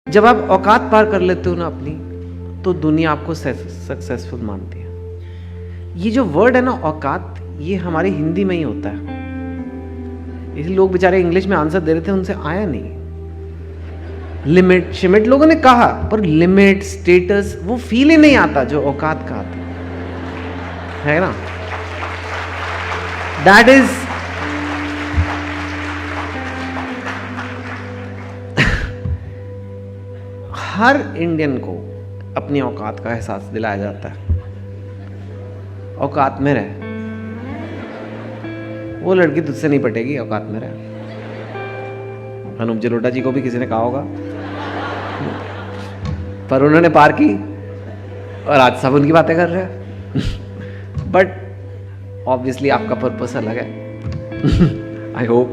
जब आप औकात पार कर लेते हो ना अपनी, तो दुनिया आपको सक्सेसफुल मानती है। ये जो वर्ड है ना औकात, ये हमारी हिंदी में ही होता है। इसलिए लोग बेचारे इंग्लिश में आंसर दे रहे थे, उनसे आया नहीं। लिमिट शिमिट लोगों ने कहा, पर लिमिट स्टेटस वो फील ही नहीं आता जो औकात का आता है ना। दैट इज हर इंडियन को अपनी औकात का एहसास दिलाया जाता है। औकात में रह, वो लड़की तुझसे नहीं पटेगी, औकात में रह। अनूप जलोटा जी को भी किसी ने कहा होगा, पर उन्होंने पार की और आज सब उनकी बातें कर रहे हैं। बट ऑब्वियसली आपका पर्पस अलग है। I hope.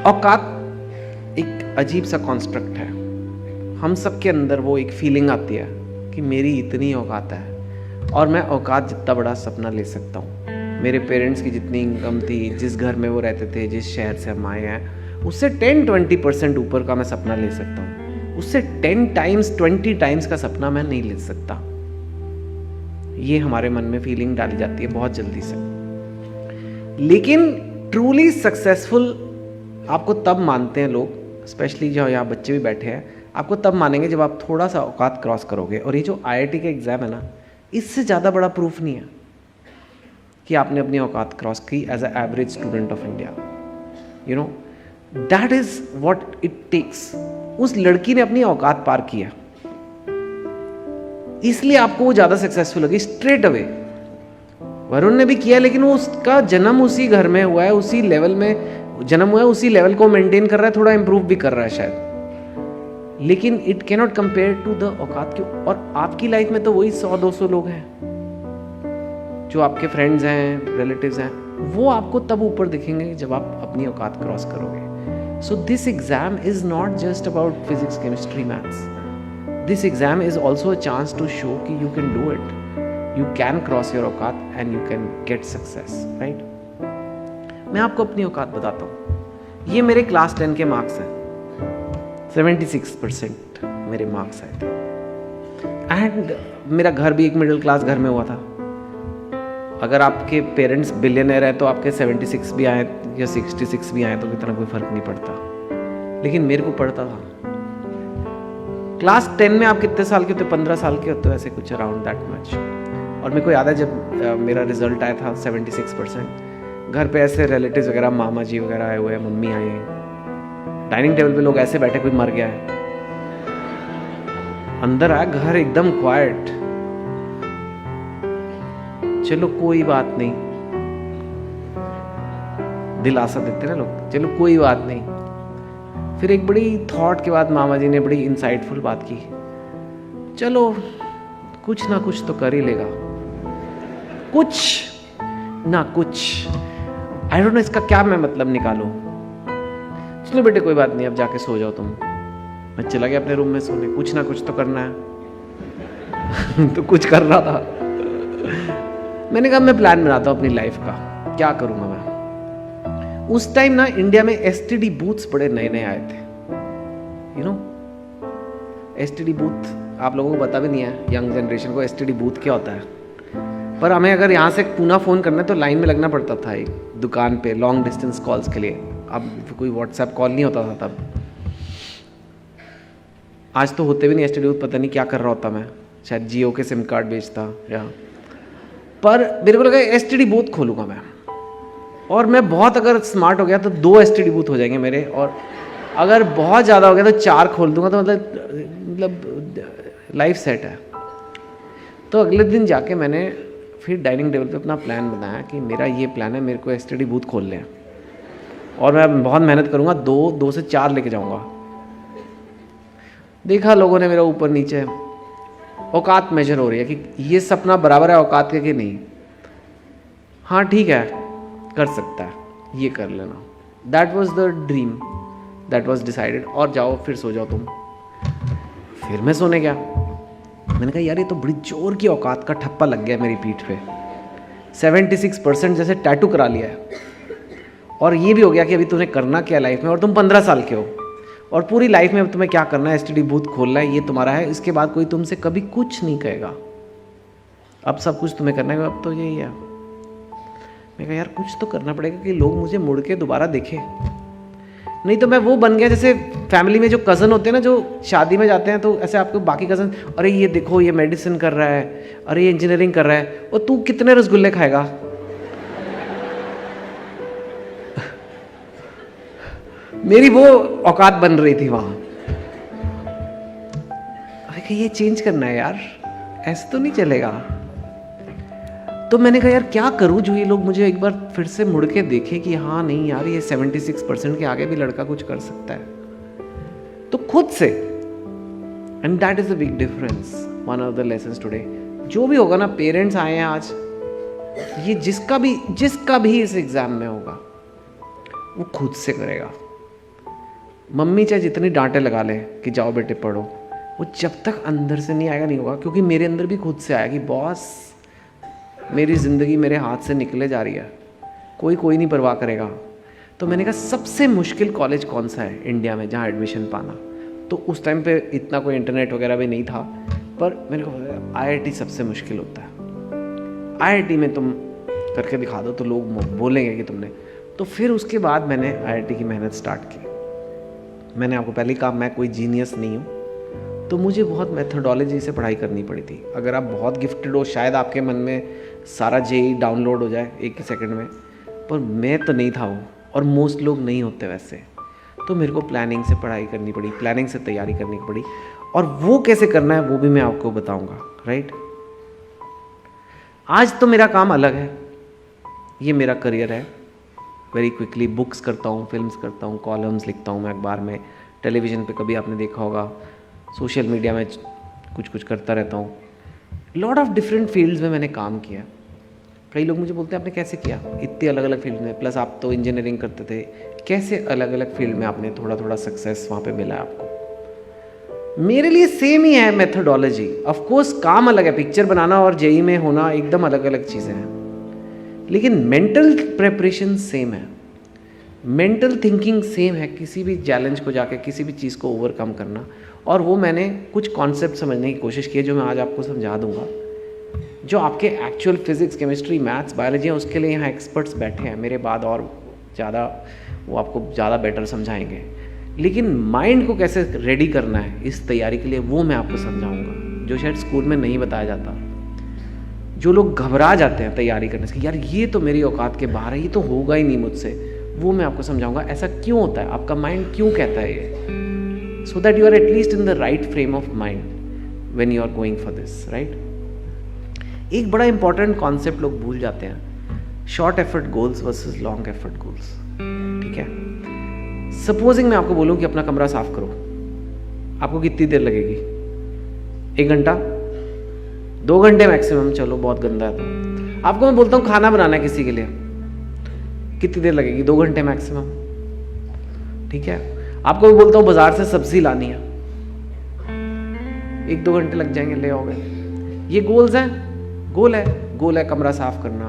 औकात एक अजीब सा कॉन्स्ट्रक्ट है। हम सब के अंदर वो एक फीलिंग आती है कि मेरी इतनी औकात है और मैं औकात जितना बड़ा सपना ले सकता हूँ। मेरे पेरेंट्स की जितनी इनकम थी, जिस घर में वो रहते थे, जिस शहर से हम आए हैं, उससे 10-20% ऊपर का मैं सपना ले सकता हूँ। उससे 10 टाइम्स 20 टाइम्स का सपना मैं नहीं ले सकता। ये हमारे मन में फीलिंग डाली जाती है बहुत जल्दी से। लेकिन ट्रूली सक्सेसफुल आपको तब मानते हैं लोग, स्पेशली जो यहाँ बच्चे भी बैठे हैं, आपको तब मानेंगे जब आप थोड़ा सा औकात क्रॉस करोगे। और ये जो IIT का एग्ज़ाम है ना, इससे ज़्यादा बड़ा प्रूफ नहीं है कि आपने अपनी औकात क्रॉस की as a average student of India. You know, that is what it takes. उस लड़की ने अपनी औकात पार किया, इसलिए आपको वो ज़्यादा सक्सेसफुल लगी स्ट्रेट अवे। वरुण ने भी किया, लेकिन वो उसका जन्म उसी घर में हुआ है, उसी लेवल में जन्म हुआ है, उसी लेवल को मेंटेन कर रहा है, थोड़ा इंप्रूव भी कर रहा है शायद, लेकिन it can not compare to the औकात। क्यों? और आपकी लाइफ में तो वही 100-200 लोग हैं जो आपके फ्रेंड्स हैं, रिलेटिव्स हैं, वो आपको तब ऊपर दिखेंगे जब आप अपनी औकात क्रॉस करोगे। So this exam is not just about physics, chemistry, maths. This exam is also a chance to show कि you can do it, you can cross your औकात and you can get success, right. मैं आपको अपनी औकात बताता हूँ। ये मेरे क्लास 10 के मार्क्स हैं। 76% मेरे मार्क्स आए थे। एंड मेरा घर भी एक मिडिल क्लास घर में हुआ था। अगर आपके पेरेंट्स बिलियनर है तो आपके 76 भी आए या 66 भी आए तो इतना कोई फर्क नहीं पड़ता, लेकिन मेरे को पड़ता था। क्लास 10 में आप कितने साल के होते? 15 साल के होते हो, ऐसे कुछ अराउंड दैट मच। और मेरे को याद है जब मेरा रिजल्ट आया था 76%, घर पे ऐसे रिलेटिव्स वगैरह, मामा जी वगैरह आए हुए हैं, मम्मी आई हैं, डाइनिंग टेबल पे लोग ऐसे बैठे, कोई मर गया है। अंदर आया, घर एकदम क्वाइट। चलो कोई बात नहीं, दिलासा देते ना लोग, चलो कोई बात नहीं। फिर एक बड़ी थॉट के बाद मामा जी ने बड़ी इंसाइटफुल बात की, चलो कुछ ना कुछ तो कर ही लेगा, कुछ ना कुछ। आई डोंट नो इसका क्या मैं मतलब निकालूं। चलो बेटे कोई बात नहीं, अब जाके सो जाओ तुम। मैं चला गया अपने रूम में सोने। कुछ ना कुछ तो करना है। तो कुछ कर रहा था। मैंने कहा मैं प्लान बनाता हूँ अपनी लाइफ का, क्या करूँगा मैं। उस टाइम ना इंडिया में STD बूथ्स बड़े नए नए आए थे। यू नो, STD बूथ आप लोगों को पता भी नहीं है, यंग जनरेशन को STD बूथ क्या होता है। पर हमें अगर यहाँ से पूना फ़ोन करना है तो लाइन में लगना पड़ता था एक दुकान पे लॉन्ग डिस्टेंस कॉल्स के लिए। अब कोई व्हाट्सएप कॉल नहीं होता था तब। आज तो होते भी नहीं STD बूथ, पता नहीं क्या कर रहा होता मैं, शायद जियो के सिम कार्ड बेचता या। पर मेरे को लगा STD बूथ खोलूँगा मैं, और मैं बहुत अगर स्मार्ट हो गया तो 2 STD बूथ हो जाएंगे मेरे, और अगर बहुत ज़्यादा हो गया तो 4 खोल दूंगा, तो मतलब लाइफ सेट है। तो अगले दिन जाके मैंने फिर डाइनिंग टेबल पे अपना प्लान बनाया कि मेरा ये प्लान है, मेरे को STD बूथ खोल लें और मैं बहुत मेहनत करूँगा, 2 से 4 लेके जाऊँगा। देखा लोगों ने मेरा ऊपर नीचे, औकात मेजर हो रही है कि ये सपना बराबर है औकात के कि नहीं। हाँ ठीक है, कर सकता है, ये कर लेना। That was the dream, that was decided. और जाओ फिर सो जाओ तुम। फिर मैं सोने गया। मैंने कहा यार ये तो बड़ी जोर की औकात का ठप्पा लग गया मेरी पीठ पे। 76% जैसे टैटू करा लिया है। और ये भी हो गया कि अभी तुम्हें करना क्या लाइफ में, और तुम 15 साल के हो। और पूरी लाइफ में तुम्हें क्या करना है, एसटीडी बूथ खोलना है, ये तुम्हारा है। इसके बाद कोई तुमसे कभी कुछ नहीं कहेगा। अब सब कुछ तुम्हें करना है, अब तो यही है। मैं कहा यार कुछ तो करना पड़ेगा कि लोग मुझे मुड़ के दोबारा देखें। नहीं तो मैं वो बन गया जैसे फैमिली में जो कज़न होते हैं ना, जो शादी में जाते हैं तो ऐसे आपको बाकी कज़न, अरे ये देखो ये मेडिसिन कर रहा है, अरे ये इंजीनियरिंग कर रहा है, और तू कितने रसगुल्ले खाएगा। मेरी वो औकात बन रही थी वहाँ। अरे ये चेंज करना है यार, ऐसे तो नहीं चलेगा। तो मैंने कहा यार क्या करूं जो ये लोग मुझे एक बार फिर से मुड़ के देखें कि हाँ नहीं यार ये 76% के आगे भी लड़का कुछ कर सकता है। तो खुद से, and that is a big difference, one of the lessons today. जो भी होगा ना, पेरेंट्स आए हैं आज, ये जिसका भी इस एग्जाम में होगा वो खुद से करेगा। मम्मी चाहे जितनी डांटे लगा ले कि जाओ बेटे पढ़ो, वो जब तक अंदर से नहीं आएगा नहीं होगा। क्योंकि मेरे अंदर भी खुद से आया कि बॉस मेरी ज़िंदगी मेरे हाथ से निकले जा रही है, कोई नहीं परवाह करेगा। तो मैंने कहा सबसे मुश्किल कॉलेज कौन सा है इंडिया में जहाँ एडमिशन पाना। तो उस टाइम पे इतना कोई इंटरनेट वगैरह भी नहीं था, पर मेरे को IIT सबसे मुश्किल होता है। IIT में तुम करके दिखा दो तो लोग बोलेंगे कि तुमने। तो फिर उसके बाद मैंने IIT की मेहनत स्टार्ट की। मैंने आपको पहले ही कहा मैं कोई जीनियस नहीं हूँ, तो मुझे बहुत मेथोडोलॉजी से पढ़ाई करनी पड़ी थी। अगर आप बहुत गिफ्टेड हो शायद आपके मन में सारा JEE डाउनलोड हो जाए एक ही सेकंड में, पर मैं तो नहीं था वो, और मोस्ट लोग नहीं होते वैसे। तो मेरे को प्लानिंग से पढ़ाई करनी पड़ी, प्लानिंग से तैयारी करनी पड़ी, और वो कैसे करना है वो भी मैं आपको बताऊंगा। राइट, आज तो मेरा काम अलग है, ये मेरा करियर है। वेरी क्विकली बुक्स करता हूँ, फिल्म्स करता हूँ, कॉलम्स लिखता हूँ मैं अखबार में, टेलीविज़न पे कभी आपने देखा होगा, सोशल मीडिया में कुछ करता रहता हूँ। लॉट ऑफ डिफरेंट फील्ड्स में मैंने काम किया। कई लोग मुझे बोलते हैं आपने कैसे किया इतनी अलग अलग फील्ड में, प्लस आप तो इंजीनियरिंग करते थे, कैसे अलग अलग फील्ड में आपने थोड़ा सक्सेस वहाँ पे मिला आपको। मेरे लिए सेम ही है मेथोडोलॉजी। ऑफ कोर्स काम अलग है, पिक्चर बनाना और JEE में होना एकदम अलग अलग चीज़ें हैं, लेकिन मेंटल प्रेपरेशन सेम है, मेंटल थिंकिंग सेम है। किसी भी चैलेंज को जाके किसी भी चीज़ को ओवरकम करना, और वो मैंने कुछ कॉन्सेप्ट समझने की कोशिश की है जो मैं आज आपको समझा दूंगा। जो आपके actual physics, chemistry, maths, biology है, उसके लिए यहाँ एक्सपर्ट्स बैठे हैं मेरे बाद, और ज़्यादा वो आपको ज़्यादा बेटर समझाएंगे। लेकिन माइंड को कैसे रेडी करना है इस तैयारी के लिए, वो मैं आपको समझाऊंगा, जो शायद स्कूल में नहीं बताया जाता। जो लोग घबरा जाते हैं तैयारी करने से, यार ये तो मेरी औकात के बाहर है, ये तो होगा ही नहीं मुझसे, वो मैं आपको समझाऊंगा ऐसा क्यों होता है, आपका माइंड क्यों कहता है ये, so that you are at least in the right frame of mind when you are going for this, right? एक बड़ा इंपॉर्टेंट कॉन्सेप्ट लोग भूल जाते हैं, short effort goals versus long effort goals. ठीक है, सपोजिंग मैं आपको बोलूं कि अपना कमरा साफ करो, आपको कितनी देर लगेगी? 1 घंटा, 2 घंटे मैक्सिमम, चलो बहुत गंदा है तो। आपको मैं बोलता हूँ खाना बनाना है किसी के लिए, कितनी देर लगेगी? 2 घंटे मैक्सिमम। ठीक है, आपको मैं बोलता हूँ बाजार से सब्जी लानी है, 1-2 घंटे लग जाएंगे, ले आओगे। ये गोल्स हैं, गोल है कमरा साफ करना,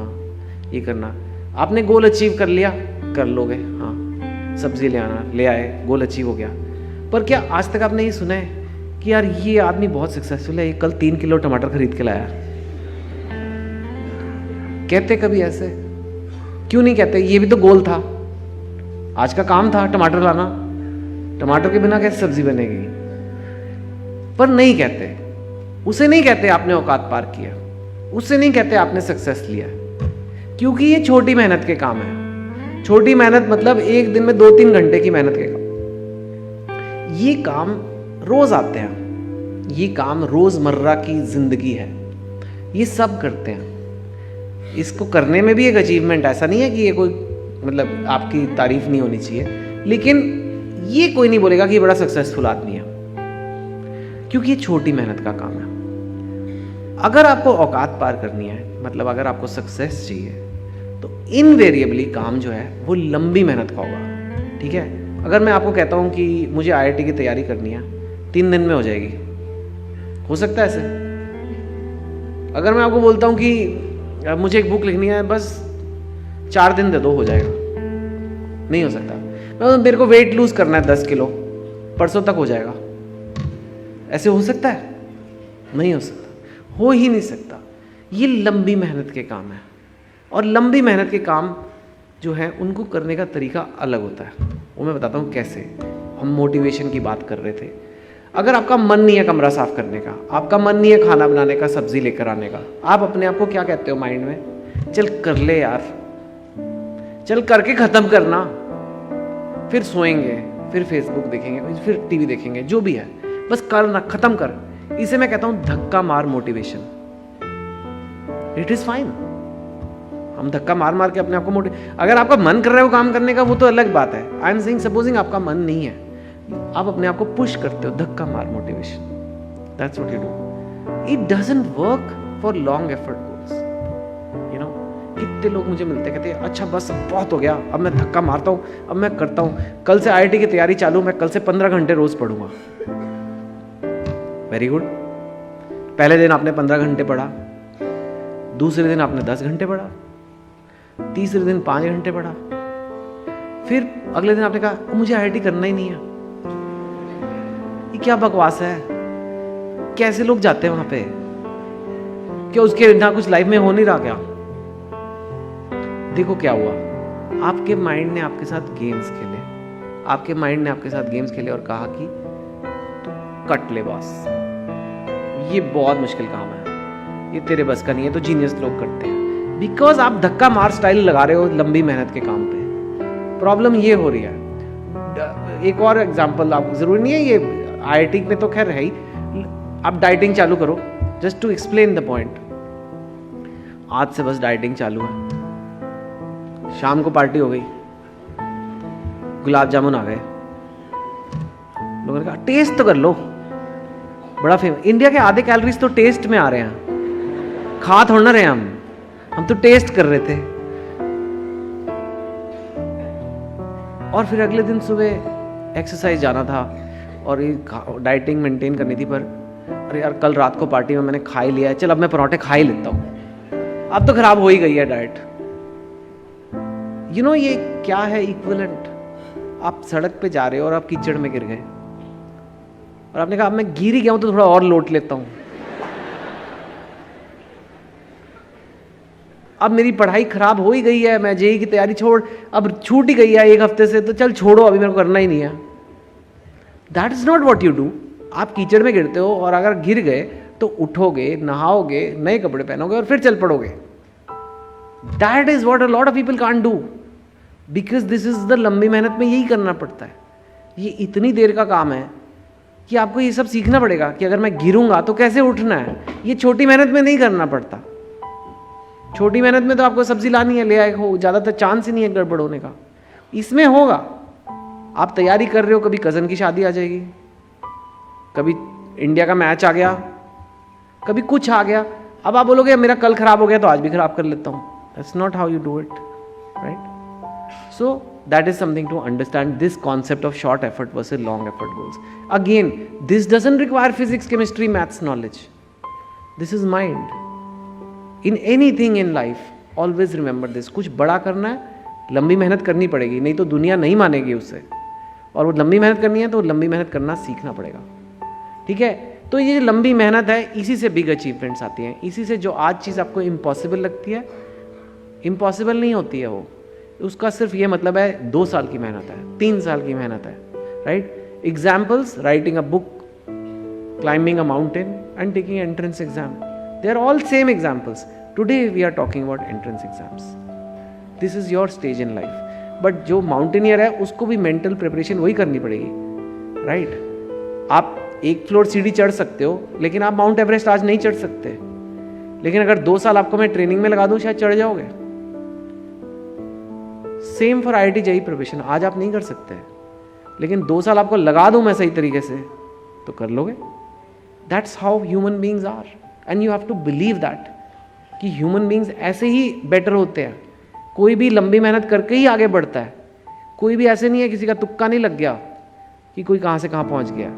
ये करना। आपने गोल अचीव कर लिया, कर लोगे, हाँ सब्जी ले आना, ले आए, गोल अचीव हो गया। पर क्या आज तक आपने ये सुना है कि यार ये आदमी बहुत सक्सेसफुल है, ये कल 3 किलो टमाटर खरीद के लाया? कहते कभी ऐसे? क्यों नहीं कहते? ये भी तो गोल था, आज का काम था टमाटर लाना, टमाटर के बिना कैसे सब्जी बनेगी? पर नहीं कहते, उसे नहीं कहते आपने औकात पार किया, उससे नहीं कहते आपने सक्सेस लिया, क्योंकि ये छोटी मेहनत के काम है। छोटी मेहनत मतलब एक दिन में 2-3 घंटे की मेहनत के काम। ये काम रोज आते हैं, ये काम रोजमर्रा की जिंदगी है, ये सब करते हैं। इसको करने में भी एक अचीवमेंट, ऐसा नहीं है कि ये कोई मतलब आपकी तारीफ नहीं होनी चाहिए, लेकिन ये कोई नहीं बोलेगा कि ये बड़ा सक्सेसफुल आदमी है, क्योंकि ये छोटी मेहनत का काम है। अगर आपको औकात पार करनी है, मतलब अगर आपको सक्सेस चाहिए, तो इनवेरिएबली काम जो है वो लंबी मेहनत का होगा। ठीक है, अगर मैं आपको कहता हूँ कि मुझे IIT की तैयारी करनी है, 3 दिन में हो जाएगी, हो सकता है ऐसे? अगर मैं आपको बोलता हूँ कि मुझे एक बुक लिखनी है, बस 4 दिन दे दो, हो जाएगा? नहीं हो सकता। मेरे को वेट लूज करना है 10 किलो, परसों तक हो जाएगा। ऐसे हो सकता है? नहीं हो सकता, हो ही नहीं सकता। ये लंबी मेहनत के काम है, और लंबी मेहनत के काम जो है उनको करने का तरीका अलग होता है। वो मैं बताता हूँ कैसे। हम मोटिवेशन की बात कर रहे थे। अगर आपका मन नहीं है कमरा साफ करने का, आपका मन नहीं है खाना बनाने का, सब्जी लेकर आने का, आप अपने आप को क्या कहते हो माइंड में? चल कर ले यार, चल करके खत्म करना, फिर सोएंगे, फिर फेसबुक देखेंगे, फिर टीवी देखेंगे, जो भी है, बस करना, खत्म कर। इसे मैं कहता हूं धक्का मार मोटिवेशन। It is fine. हम धक्का मार मार के अपने आप को अगर आपका मन कर रहा है वो काम करने का, वो तो अलग बात है। आई एम सेइंग सपोजिंग आपका मन नहीं है, आप अपने आप को पुश करते हो, धक्का मार motivation. That's what you do. It doesn't work for long effort goals. You know, कितने लोग मुझे मिलते कहते हैं अच्छा बस बहुत हो गया, अब मैं धक्का मारता हूँ, अब मैं करता हूँ, कल से IIT की तैयारी चालू, मैं कल से 15 घंटे रोज पढ़ूंगा। Very good. पहले दिन आपने 15 घंटे पढ़ा, दूसरे दिन आपने 10 घंटे पढ़ा, तीसरे दिन 5 घंटे पढ़ा, फिर अगले दिन आपने कहा मुझे IIT करना ही नहीं है। ये क्या बकवास है? कैसे लोग जाते हैं वहां पे? क्या उसके ना कुछ लाइफ में हो नहीं रहा क्या? देखो क्या हुआ, आपके माइंड ने आपके साथ गेम्स खेले, आपके माइंड ने आपके साथ गेम्स खेले और कहा कि तू कट ले बॉस, ये बहुत मुश्किल काम है, ये तेरे बस का नहीं है, तो जीनियस लोग करते हैं। बिकॉज आप धक्का मार स्टाइल लगा रहे हो लंबी मेहनत के काम पे। प्रॉब्लम ये हो रही है। एक और एग्जांपल, आप जरूरी नहीं है ये IIT में तो खैर है ही, आप डाइटिंग चालू करो। Just to explain the point, आज से बस डाइटिंग चालू है, शाम को पार्टी हो गई, गुलाब जामुन आ गए, लोगों ने कहा टेस्ट तो कर लो, बड़ा फेमस। इंडिया के आधे कैलोरीज तो टेस्ट में आ रहे हैं, खा थोड़ा ना रहे हम तो टेस्ट कर रहे थे। और फिर अगले दिन सुबह एक्सरसाइज जाना था और ये डाइटिंग मेंटेन करनी थी, पर अरे यार कल रात को पार्टी में मैंने खा ही लिया है, चल अब मैं पराठे खा ही लेता हूँ। अब तो खराब हो ही गई है डाइट। यू नो ये क्या है इक्विवेलेंट? आप सड़क पे जा रहे हो और आप कीचड़ में गिर गए और आपने कहा अब मैं गिर ही गया हूं तो थोड़ा और लोट लेता हूं, अब मेरी पढ़ाई खराब हो ही गई है, मैं JEE की तैयारी छोड़, अब छूट ही गई है 1 हफ्ते से, तो चल छोड़ो अभी मेरे को करना ही नहीं है। That is not what you do. आप कीचड़ में गिरते हो और अगर गिर गए तो उठोगे, नहाओगे, नए कपड़े पहनोगे और फिर चल पड़ोगे। That is what a lot of people can't do, because this is the लंबी मेहनत में यही करना पड़ता है। ये इतनी देर का काम है कि आपको ये सब सीखना पड़ेगा कि अगर मैं गिरूंगा तो कैसे उठना है। ये छोटी मेहनत में नहीं करना पड़ता। छोटी मेहनत में तो आपको सब्जी लानी है, ले आए हो, ज़्यादातर चांस ही नहीं है गड़बड़ होने का। इसमें होगा, आप तैयारी कर रहे हो, कभी कज़न की शादी आ जाएगी, कभी इंडिया का मैच आ गया, कभी कुछ आ गया, अब आप बोलोगे मेरा कल खराब हो गया तो आज भी खराब कर लेता हूँ। That's not how you do it, right? So that is something to understand, this concept of short effort versus long effort goals. Again, this doesn't require physics, chemistry, maths knowledge. This is mind. In anything in life, always remember this. कुछ बड़ा करना है, लंबी मेहनत करनी पड़ेगी, नहीं तो दुनिया नहीं मानेगी उससे। और वो लंबी मेहनत करनी है तो लंबी मेहनत करना सीखना पड़ेगा। ठीक है? तो ये लंबी मेहनत है, इसी से बिग अचीवमेंट्स आती हैं। इसी से जो आज चीज़ आपको इम्पॉसिबल लगती है, इम्पॉसिबल नहीं होती है वो। उसका सिर्फ ये मतलब है 2 साल की मेहनत है, 3 साल की मेहनत है, right? Examples, writing a book, climbing a mountain and taking entrance exam, they are all same examples. Today we are talking about entrance exams. This is your stage in life. But जो mountaineer है उसको भी mental preparation वही करनी पड़ेगी, right? आप 1 floor सीढ़ी चढ़ सकते हो, लेकिन आप माउंट एवरेस्ट आज नहीं चढ़ सकते। लेकिन अगर 2 साल आपको मैं ट्रेनिंग में लगा दूं, शायद चढ़ जाओगे। Same for IIT JEE preparation. आज आप नहीं कर सकते, लेकिन 2 साल आपको लगा दूं मैं सही तरीके से तो कर लोगे। That's how human beings are, and you have to believe that कि ह्यूमन बींग्स ऐसे ही बेटर होते हैं। कोई भी लंबी मेहनत करके ही आगे बढ़ता है। कोई भी ऐसे नहीं है, किसी का तुक्का नहीं लग गया कि कोई कहाँ से कहाँ पहुँच गया।